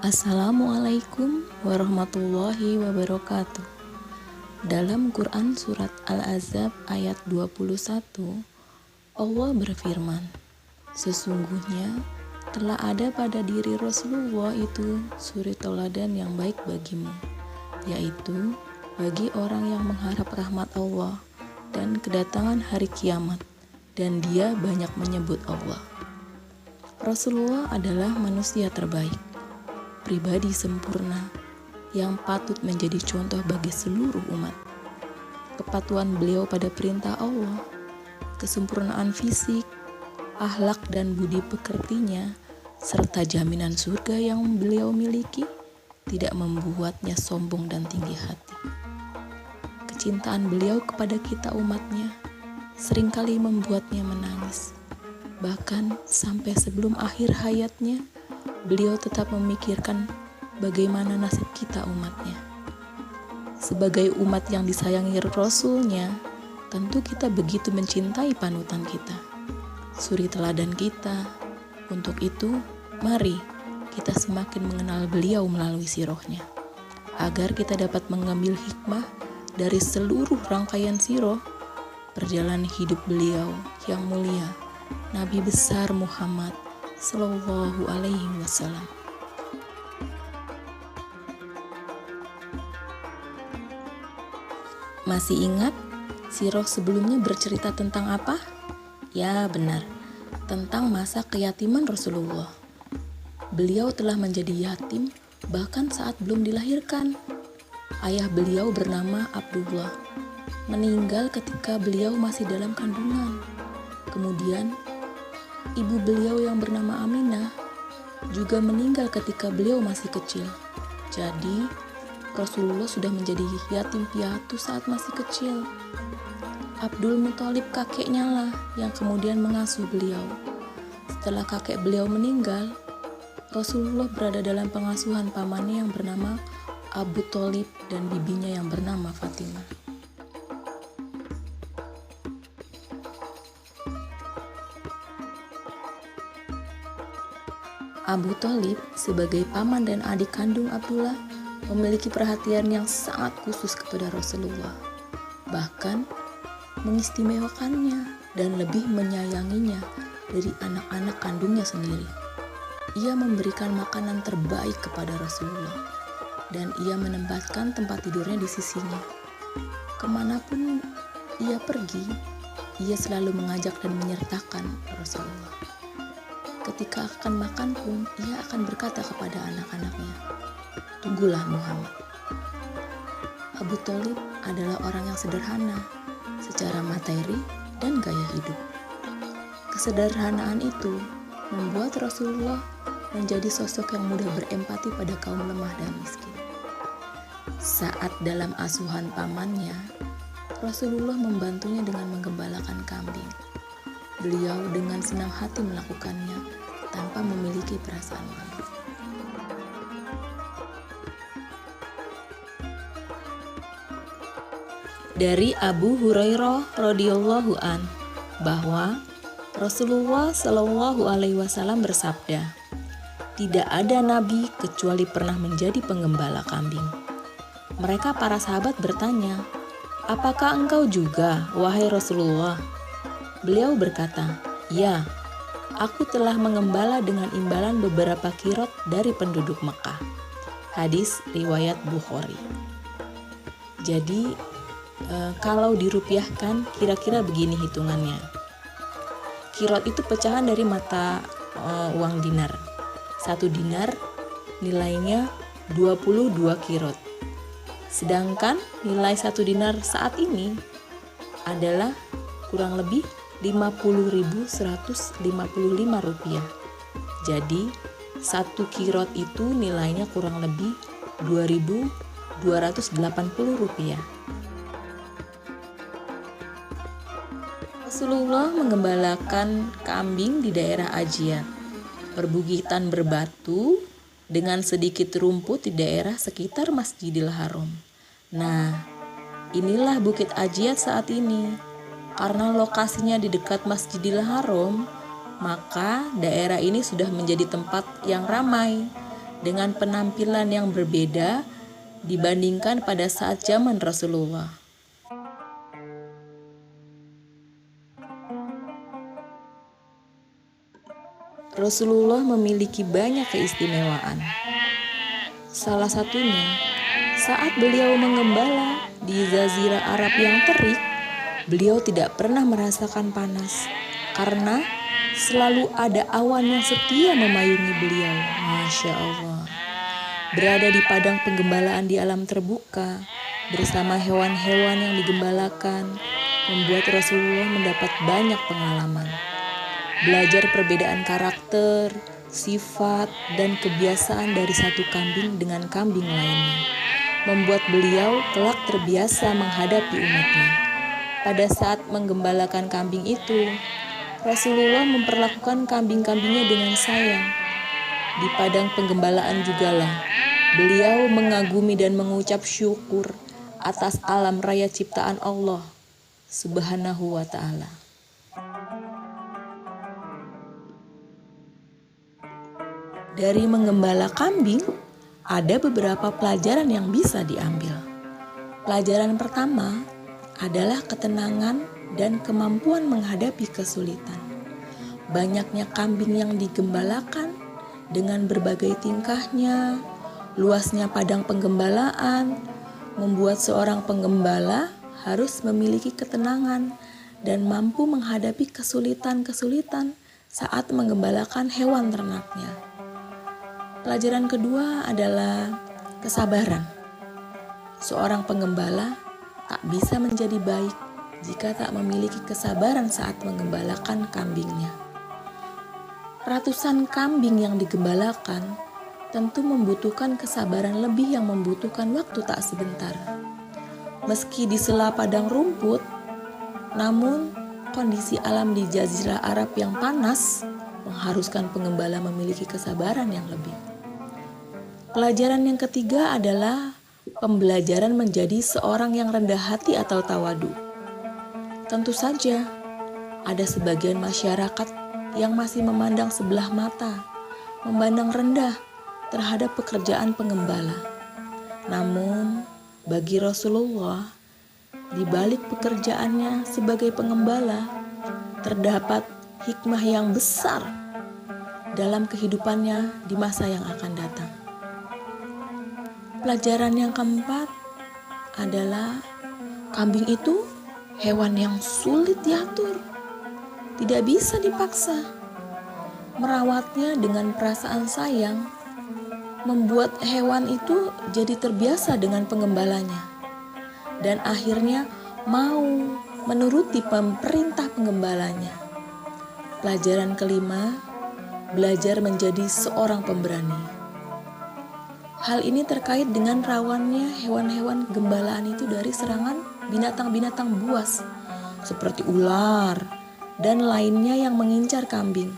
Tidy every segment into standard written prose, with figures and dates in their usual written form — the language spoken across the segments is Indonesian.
Assalamualaikum warahmatullahi wabarakatuh. Dalam Quran surat Al-Ahzab ayat 21, Allah berfirman, sesungguhnya telah ada pada diri Rasulullah itu suri teladan yang baik bagimu, yaitu bagi orang yang mengharap rahmat Allah dan kedatangan hari kiamat, dan dia banyak menyebut Allah. Rasulullah adalah manusia terbaik, pribadi sempurna yang patut menjadi contoh bagi seluruh umat. Kepatuhan beliau pada perintah Allah, kesempurnaan fisik, akhlak dan budi pekertinya, serta jaminan surga yang beliau miliki tidak membuatnya sombong dan tinggi hati. Kecintaan beliau kepada kita umatnya seringkali membuatnya menangis. Bahkan sampai sebelum akhir hayatnya, beliau tetap memikirkan bagaimana nasib kita umatnya. Sebagai umat yang disayangi Rasulnya, tentu kita begitu mencintai panutan kita, suri teladan kita. Untuk itu, mari kita semakin mengenal beliau melalui sirahnya, agar kita dapat mengambil hikmah dari seluruh rangkaian sirah perjalanan hidup beliau yang mulia, Nabi besar Muhammad Sallallahu Alaihi Wasallam. Masih ingat sirah sebelumnya bercerita tentang apa? Ya benar, tentang masa keyatiman Rasulullah. Beliau telah menjadi yatim bahkan saat belum dilahirkan. Ayah beliau bernama Abdullah meninggal ketika beliau masih dalam kandungan. Kemudian ibu beliau yang bernama Aminah juga meninggal ketika beliau masih kecil. Jadi Rasulullah sudah menjadi yatim piatu saat masih kecil. Abdul Muthalib kakeknya lah yang kemudian mengasuh beliau. Setelah kakek beliau meninggal, Rasulullah berada dalam pengasuhan pamannya yang bernama Abu Thalib dan bibinya yang bernama Fatimah. Abu Thalib sebagai paman dan adik kandung Abdullah memiliki perhatian yang sangat khusus kepada Rasulullah, bahkan mengistimewakannya dan lebih menyayanginya dari anak-anak kandungnya sendiri. Ia memberikan makanan terbaik kepada Rasulullah dan ia menempatkan tempat tidurnya di sisinya. Kemanapun ia pergi, ia selalu mengajak dan menyertakan Rasulullah. Ketika akan makan pun, ia akan berkata kepada anak-anaknya, "Tunggulah Muhammad." Abu Thalib adalah orang yang sederhana secara materi dan gaya hidup. Kesederhanaan itu membuat Rasulullah menjadi sosok yang mudah berempati pada kaum lemah dan miskin. Saat dalam asuhan pamannya, Rasulullah membantunya dengan menggembalakan kambing. Beliau dengan senang hati melakukannya tanpa memiliki perasaan malu. Dari Abu Hurairah radhiyallahu an bahwa Rasulullah Shallallahu Alaihi Wasallam bersabda, tidak ada nabi kecuali pernah menjadi penggembala kambing. Mereka para sahabat bertanya, apakah engkau juga, wahai Rasulullah? Beliau berkata, ya, aku telah mengembala dengan imbalan beberapa kirot dari penduduk Mekah. Hadis riwayat Bukhari. Jadi kalau dirupiahkan kira-kira begini hitungannya. Kirot itu pecahan dari mata uang dinar. 1 dinar nilainya 22 kirot. Sedangkan nilai 1 dinar saat ini adalah kurang lebih 50.155 rupiah. Jadi 1 kirot itu nilainya kurang lebih 2.280 rupiah. Rasulullah menggembalakan kambing di daerah Ajiyat, perbukitan berbatu dengan sedikit rumput di daerah sekitar Masjidil Haram. Nah, inilah Bukit Ajiyat saat ini. Karena lokasinya di dekat Masjidil Haram, maka daerah ini sudah menjadi tempat yang ramai dengan penampilan yang berbeda dibandingkan pada saat zaman Rasulullah. Rasulullah memiliki banyak keistimewaan. Salah satunya, saat beliau mengembala di Jazirah Arab yang terik, beliau tidak pernah merasakan panas karena selalu ada awan yang setia memayungi beliau. Masya Allah. Berada di padang penggembalaan di alam terbuka bersama hewan-hewan yang digembalakan membuat Rasulullah mendapat banyak pengalaman. Belajar perbedaan karakter, sifat, dan kebiasaan dari satu kambing dengan kambing lainnya membuat beliau kelak terbiasa menghadapi umatnya. Pada saat menggembalakan kambing itu, Rasulullah memperlakukan kambing-kambingnya dengan sayang. Di padang penggembalaan jugalah beliau mengagumi dan mengucap syukur atas alam raya ciptaan Allah Subhanahu wa Ta'ala. Dari menggembala kambing, ada beberapa pelajaran yang bisa diambil. Pelajaran pertama adalah ketenangan dan kemampuan menghadapi kesulitan. Banyaknya kambing yang digembalakan dengan berbagai tingkahnya, luasnya padang penggembalaan, membuat seorang penggembala harus memiliki ketenangan dan mampu menghadapi kesulitan-kesulitan saat menggembalakan hewan ternaknya. Pelajaran kedua adalah kesabaran. Seorang penggembala tak bisa menjadi baik jika tak memiliki kesabaran saat menggembalakan kambingnya. Ratusan kambing yang digembalakan tentu membutuhkan kesabaran lebih yang membutuhkan waktu tak sebentar. Meski di sela padang rumput, namun kondisi alam di Jazirah Arab yang panas mengharuskan penggembala memiliki kesabaran yang lebih. Pelajaran yang ketiga adalah pembelajaran menjadi seorang yang rendah hati atau tawadu. Tentu saja, ada sebagian masyarakat yang masih memandang sebelah mata, memandang rendah terhadap pekerjaan penggembala. Namun, bagi Rasulullah, di balik pekerjaannya sebagai pengembala, terdapat hikmah yang besar dalam kehidupannya di masa yang akan datang. Pelajaran yang keempat adalah kambing itu hewan yang sulit diatur, tidak bisa dipaksa. Merawatnya dengan perasaan sayang membuat hewan itu jadi terbiasa dengan penggembalanya dan akhirnya mau menuruti perintah penggembalanya. Pelajaran kelima, belajar menjadi seorang pemberani. Hal ini terkait dengan rawannya hewan-hewan gembalaan itu dari serangan binatang-binatang buas seperti ular dan lainnya yang mengincar kambing.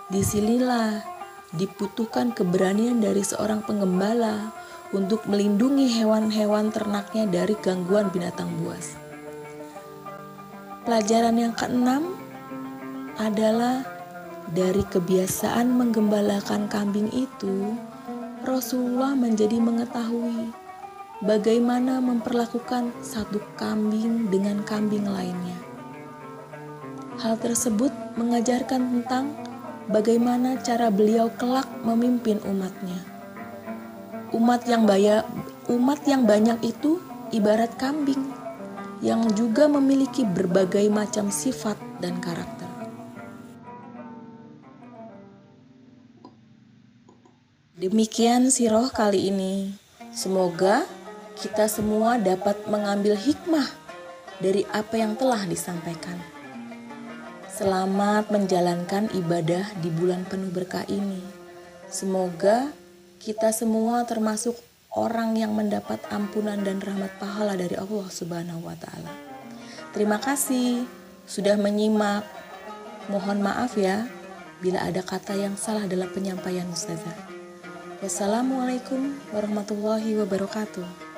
Disinilah dibutuhkan keberanian dari seorang penggembala untuk melindungi hewan-hewan ternaknya dari gangguan binatang buas. Pelajaran yang keenam adalah dari kebiasaan menggembalakan kambing itu, Rasulullah menjadi mengetahui bagaimana memperlakukan satu kambing dengan kambing lainnya. Hal tersebut mengajarkan tentang bagaimana cara beliau kelak memimpin umatnya. Umat yang banyak itu ibarat kambing yang juga memiliki berbagai macam sifat dan karakter. Demikian sirah kali ini. Semoga kita semua dapat mengambil hikmah dari apa yang telah disampaikan. Selamat menjalankan ibadah di bulan penuh berkah ini. Semoga kita semua termasuk orang yang mendapat ampunan dan rahmat pahala dari Allah Subhanahu wa Ta'ala. Terima kasih sudah menyimak. Mohon maaf ya bila ada kata yang salah dalam penyampaian Ustazah. Wassalamualaikum warahmatullahi wabarakatuh.